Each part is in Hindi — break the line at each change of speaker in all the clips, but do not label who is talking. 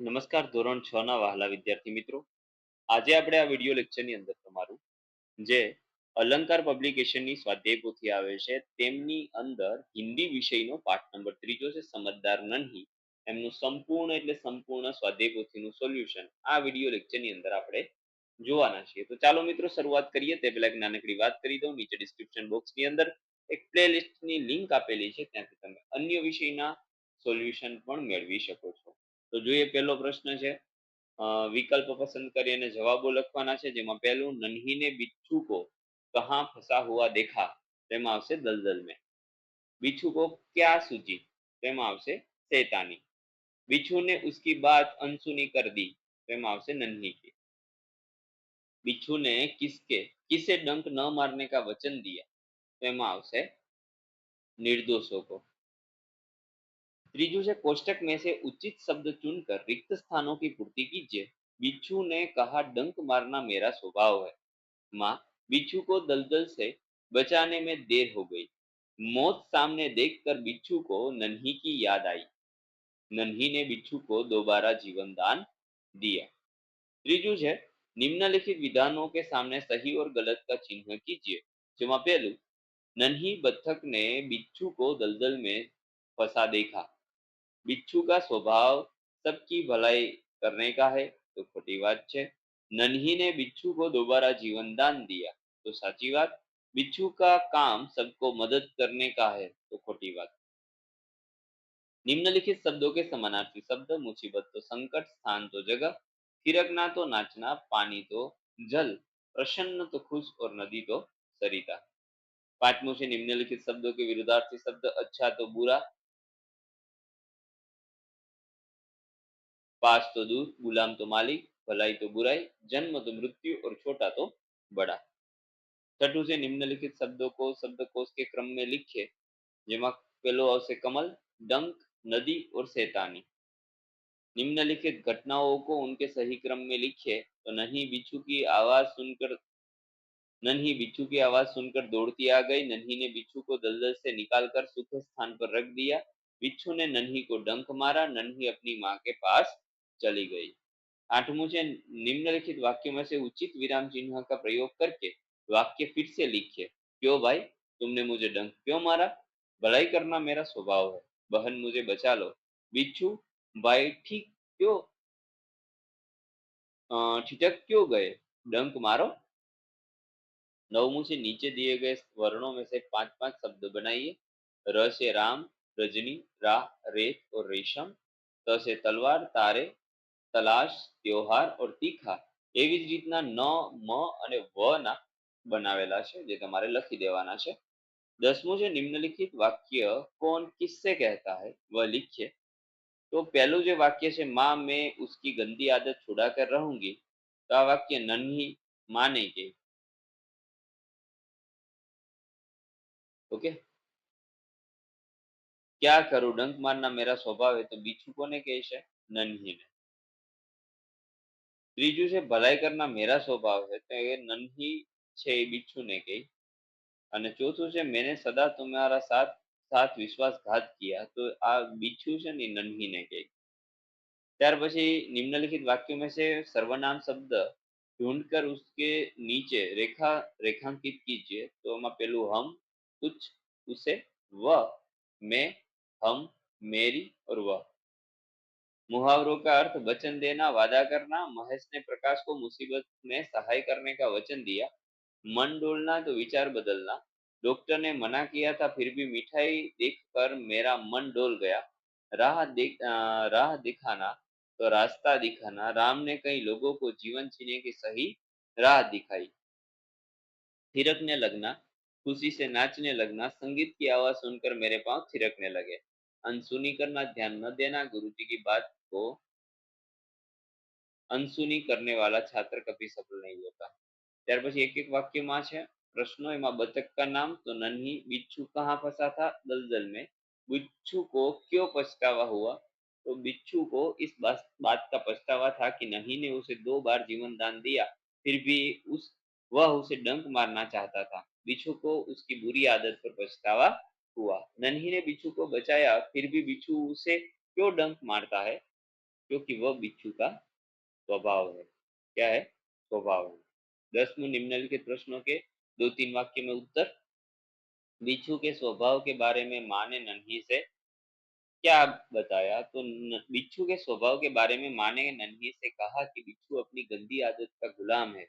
નમસ્કાર ધોરણ 6 ના વહાલા વિદ્યાર્થી મિત્રો. આજે આપણે આ વિડિયો લેક્ચરની અંદર તમારું જે અલંકાર પબ્લિકેશનની સ્વાધ્યાય પોથી આવે છે તેમની અંદર હિન્દી વિષયનો પાઠ નંબર 3 છે સમજદાર નહીં એમનું સંપૂર્ણ એટલે સંપૂર્ણ સ્વાધ્યાય પોથીનું સોલ્યુશન આ વિડિયો લેક્ચરની અંદર આપણે જોવાના છીએ. તો ચાલો મિત્રો શરૂઆત કરીએ તે પહેલા એક નાનકડી વાત કરી દઉં. નીચે ડિસ્ક્રિપ્શન બોક્સની અંદર એક પ્લેલિસ્ટની લિંક આપેલી છે ત્યાંથી તમે અન્ય વિષયના સોલ્યુશન પણ મેળવી શકો છો. તો જોઈએ પહેલો પ્રશ્ન છે. વિકલ્પ પસંદ કરી અને જવાબો લખવાના છે જેમાં પહેલું નન્ही ने बिच्छू को कहां फंसा हुआ देखा તેમાં આવશે दलदल में. बिच्छू को क्या सूझी તેમાં આવશે शैतानी. बिच्छू ने उसकी बात अनसुनी कर दी તેમાં આવશે नन्ही की. बिच्छू ने किसे डंक न मारने का वचन दिया તેમાં આવશે निर्दोषों को. त्रिजु से कोष्टक में से उचित शब्द चुनकर रिक्त स्थानों की पूर्ति कीजिए. बिच्छू ने कहा डंक मारना मेरा स्वभाव है. माँ, बिच्छू को दलदल से बचाने में देर हो गई. मौत सामने देखकर बिच्छू को नन्ही की याद आई. नन्ही ने बिच्छू को दोबारा जीवन दान दिया. त्रिजु है निम्नलिखित विधानों के सामने सही और गलत का चिन्ह कीजिए. જેમાં પહેલું नन्ही बत्तख ने बिच्छू को दलदल में फंसा देखा. बिच्छू का स्वभाव सबकी भलाई करने का है तो खोटी बात है. नन्ही ने बिच्छू को दोबारा जीवन दान दिया तो साची बात. बिच्छू का काम सबको मदद करने का है तो खोटी बात. निम्नलिखित शब्दों के समानार्थी शब्द मुसीबत तो संकट, स्थान तो जगह, थिरकना तो नाचना, पानी तो जल, प्रसन्न तो खुश और नदी तो सरिता. पांचमों से निम्नलिखित शब्दों के विरुद्धार्थी शब्द अच्छा तो बुरा, पास तो दूर, गुलाम तो मालिक, भलाई तो बुराई, जन्म तो मृत्यु और छोटा तो बड़ा. छठू से निम्नलिखित शब्दों को शब्दकोश के क्रम में लिखे જેમાં પેલો આવશે कमल, डंक, नदी और शैतानी. निम्नलिखित घटनाओं को उनके सही क्रम में लिखे तो नन्ही बिच्छू की आवाज सुनकर दौड़ती आ गई. नन्ही ने बिच्छू को दलदल से निकालकर सूखे स्थान पर रख दिया. बिच्छू ने नन्ही को डंक मारा. नन्ही अपनी माँ के पास चली गई. आठवां है निम्नलिखित वाक्यों में से उचित विराम चिन्ह का प्रयोग करके वाक्य फिर से लिखिए. क्यों भाई तुमने मुझे डंक क्यों मारा? भलाई करना मेरा स्वभाव है. बहन मुझे बचा लो. बिच्छू भाई ठिठक क्यों गए? डंक मारो. नवमू से नीचे दिए गए वर्णों में से 5-5 शब्द बनाइए. र से राम, रजनी, राह, रेत और रेशम. त से तलवार, तारे, तलाश, त्योहार और तीखा. એવી જ રીતના ન, મ અને વ ના બનાવેલા છે જે તમારે લખી દેવાના છે. 10મું છે નિમ્નલિખિત વાક્ય कौन किससे कहता है वह लिखिए. तो पहલું જે વાક્ય છે माँ मैं उसकी गंदी आदत छुड़ा कर रहूंगी तो આ વાક્ય નન્ही માને કે. ओके. क्या करूं डंक मारना मेरा स्वभाव है तो बिच्छू कोने कहेશે? नन्ही ने. ત્રીજું છે ભલાઈ करना मेरा स्वभाव है तो એ નન્ही છે એ बिच्छू ने કહી. અને ચોથું છે मैंने सदा तुम्हारा साथ साथ विश्वासघात किया तो આ बिच्छू છે ને नन्ही ने કહી. ત્યાર પછી निम्नलिखित वाक्यों में से सर्वनाम शब्द ढूंढकर उसके नीचे रेखांकित कीजिए. तो એમાં પેલું हम, कुछ, उसे, वह, मैं, हम, मेरी और वह. मुहावरों का अर्थ वचन देना, वादा करना. महेश ने प्रकाश को मुसीबत में सहाय करने का वचन दिया. मन डोलना तो विचार बदलना. डॉक्टर ने मना किया था फिर भी मिठाई देखकर मेरा मन डोल गया. राह दिखाना तो रास्ता दिखाना. राम ने कई लोगों को जीवन जीने की सही राह दिखाई. थिरकने लगना, खुशी से नाचने लगना. संगीत की आवाज सुनकर मेरे पांव थिरकने लगे. अनसुनी करना, ध्यान न देना. गुरु जी की बात को अनसुनी करने वाला छात्र कभी सफल नहीं होता. ત્યાર પછી એક એક વાક્યમાં છે પ્રશ્નો. એમાં बतख का नाम तो नन्ही. बिच्छू कहाँ फंसा था? दलदल में. बिच्छू को क्यों पछतावा हुआ? तो बिच्छू को इस बात का पछतावा था कि नन्ही ने उसे 2 बार जीवन दान दिया फिर भी वह उसे डंक मारना चाहता था. बिच्छू को उसकी बुरी आदत पर पछतावा हुआ. नन्ही ने बिच्छू को बचाया फिर भी बिच्छू उसे क्यों डंक मारता है? क्योंकि वह बिच्छू का स्वभाव है। क्या है? स्वभाव है। 10 निम्नलिखित प्रश्नों के 2-3 वाक्य में उत्तर। बिच्छू के स्वभाव के बारे में माँ ने नन्ही से क्या बताया? तो बिच्छू के स्वभाव के बारे में माँ ने नन्ही से कहा कि बिच्छू अपनी गंदी आदत का गुलाम है।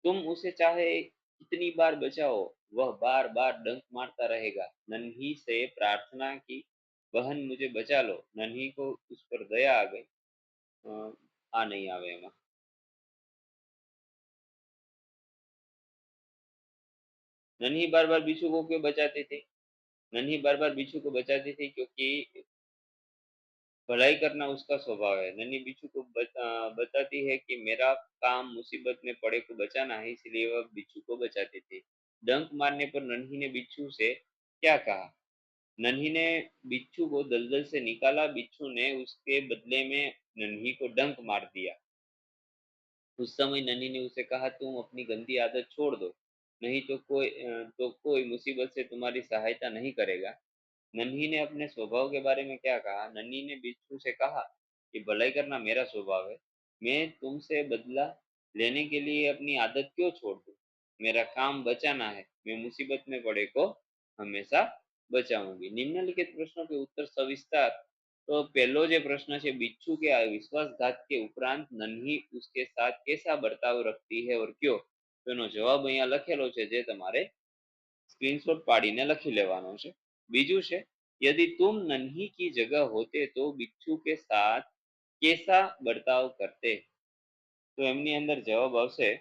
तुम उसे चाहे कितनी बार बचाओ, वह बार बार डंक मारता रहेगा। नन्ही से प्रार्थना की, बहन मुझे बचा लो। नन्ही को उस पर दया आ गई। आ नहीं आवे एમાં। नन्ही बार बार बिच्छू को क्यों बचाती थी? नन्ही बार बार बिच्छू को बचाती थी क्योंकि भलाई करना उसका स्वभाव है। नन्ही बिच्छू को बताती है कि मेरा काम मुसीबत में पड़े को बचाना है, इसलिए वह बिच्छू को बचाती थी। डंक मारने पर नन्ही ने बिच्छू से क्या कहा? नन्ही ने बिच्छू को दलदल से निकाला। बिच्छू ने उसके बदले में नन्ही को डंक मार दिया। उस समय नन्ही ने उसे कहा, तुम अपनी गंदी आदत छोड़ दो, नहीं तो कोई मुसीबत से तुम्हारी सहायता नहीं करेगा। नन्ही ने अपने स्वभाव के बारे में क्या कहा? नन्ही ने बिच्छू से कहा कि भलाई करना मेरा स्वभाव है। मैं तुमसे बदला लेने के लिए अपनी आदत क्यों छोड़ दूं? मेरा काम बचाना है। मैं मुसीबत में पड़े को हमेशा बचाऊंगी। निम्नलिखित प्रश्नों के उत्तर सविस्तार। तो पहलो જે પ્રશ્ન છે, बिच्छू के विश्वासघात के उपरांत नन्ही उसके साथ कैसा बर्ताव रखती है और क्यों? तो એનો જવાબ અહીંયા લખેલો છે, જે તમારે स्क्रीनशॉट पाड़ीने लखी लेवानो छे। बीजू छे, यदि तुम नन्ही की जगह होते तो बिच्छू के साथ कैसा बर्ताव करते? तो एमनी अंदर जवाब आवशे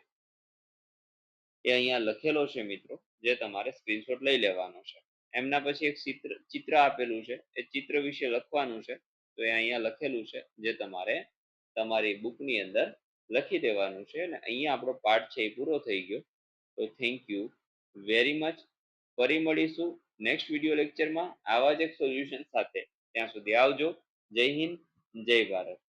એ અહીંયા લખેલો છે મિત્રો, જે તમારે સ્ક્રીનશોટ લઈ લેવાનો છે। એમના પછી એક ચિત્ર આપેલું છે, એ ચિત્ર વિશે લખવાનું છે। તો એ અહીંયા લખેલું છે, જે તમારે તમારી બુકની અંદર લખી દેવાનું છે। અને અહીંયા આપણો પાઠ છે એ પૂરો થઈ ગયો। તો થેન્ક યુ વેરી મચ। ફરી મળીશું નેક્સ્ટ વિડિયો લેક્ચરમાં આવા જ એક સોલ્યુશન સાથે। ત્યાં સુધી આવજો। જય હિન્દ, જય ભારત।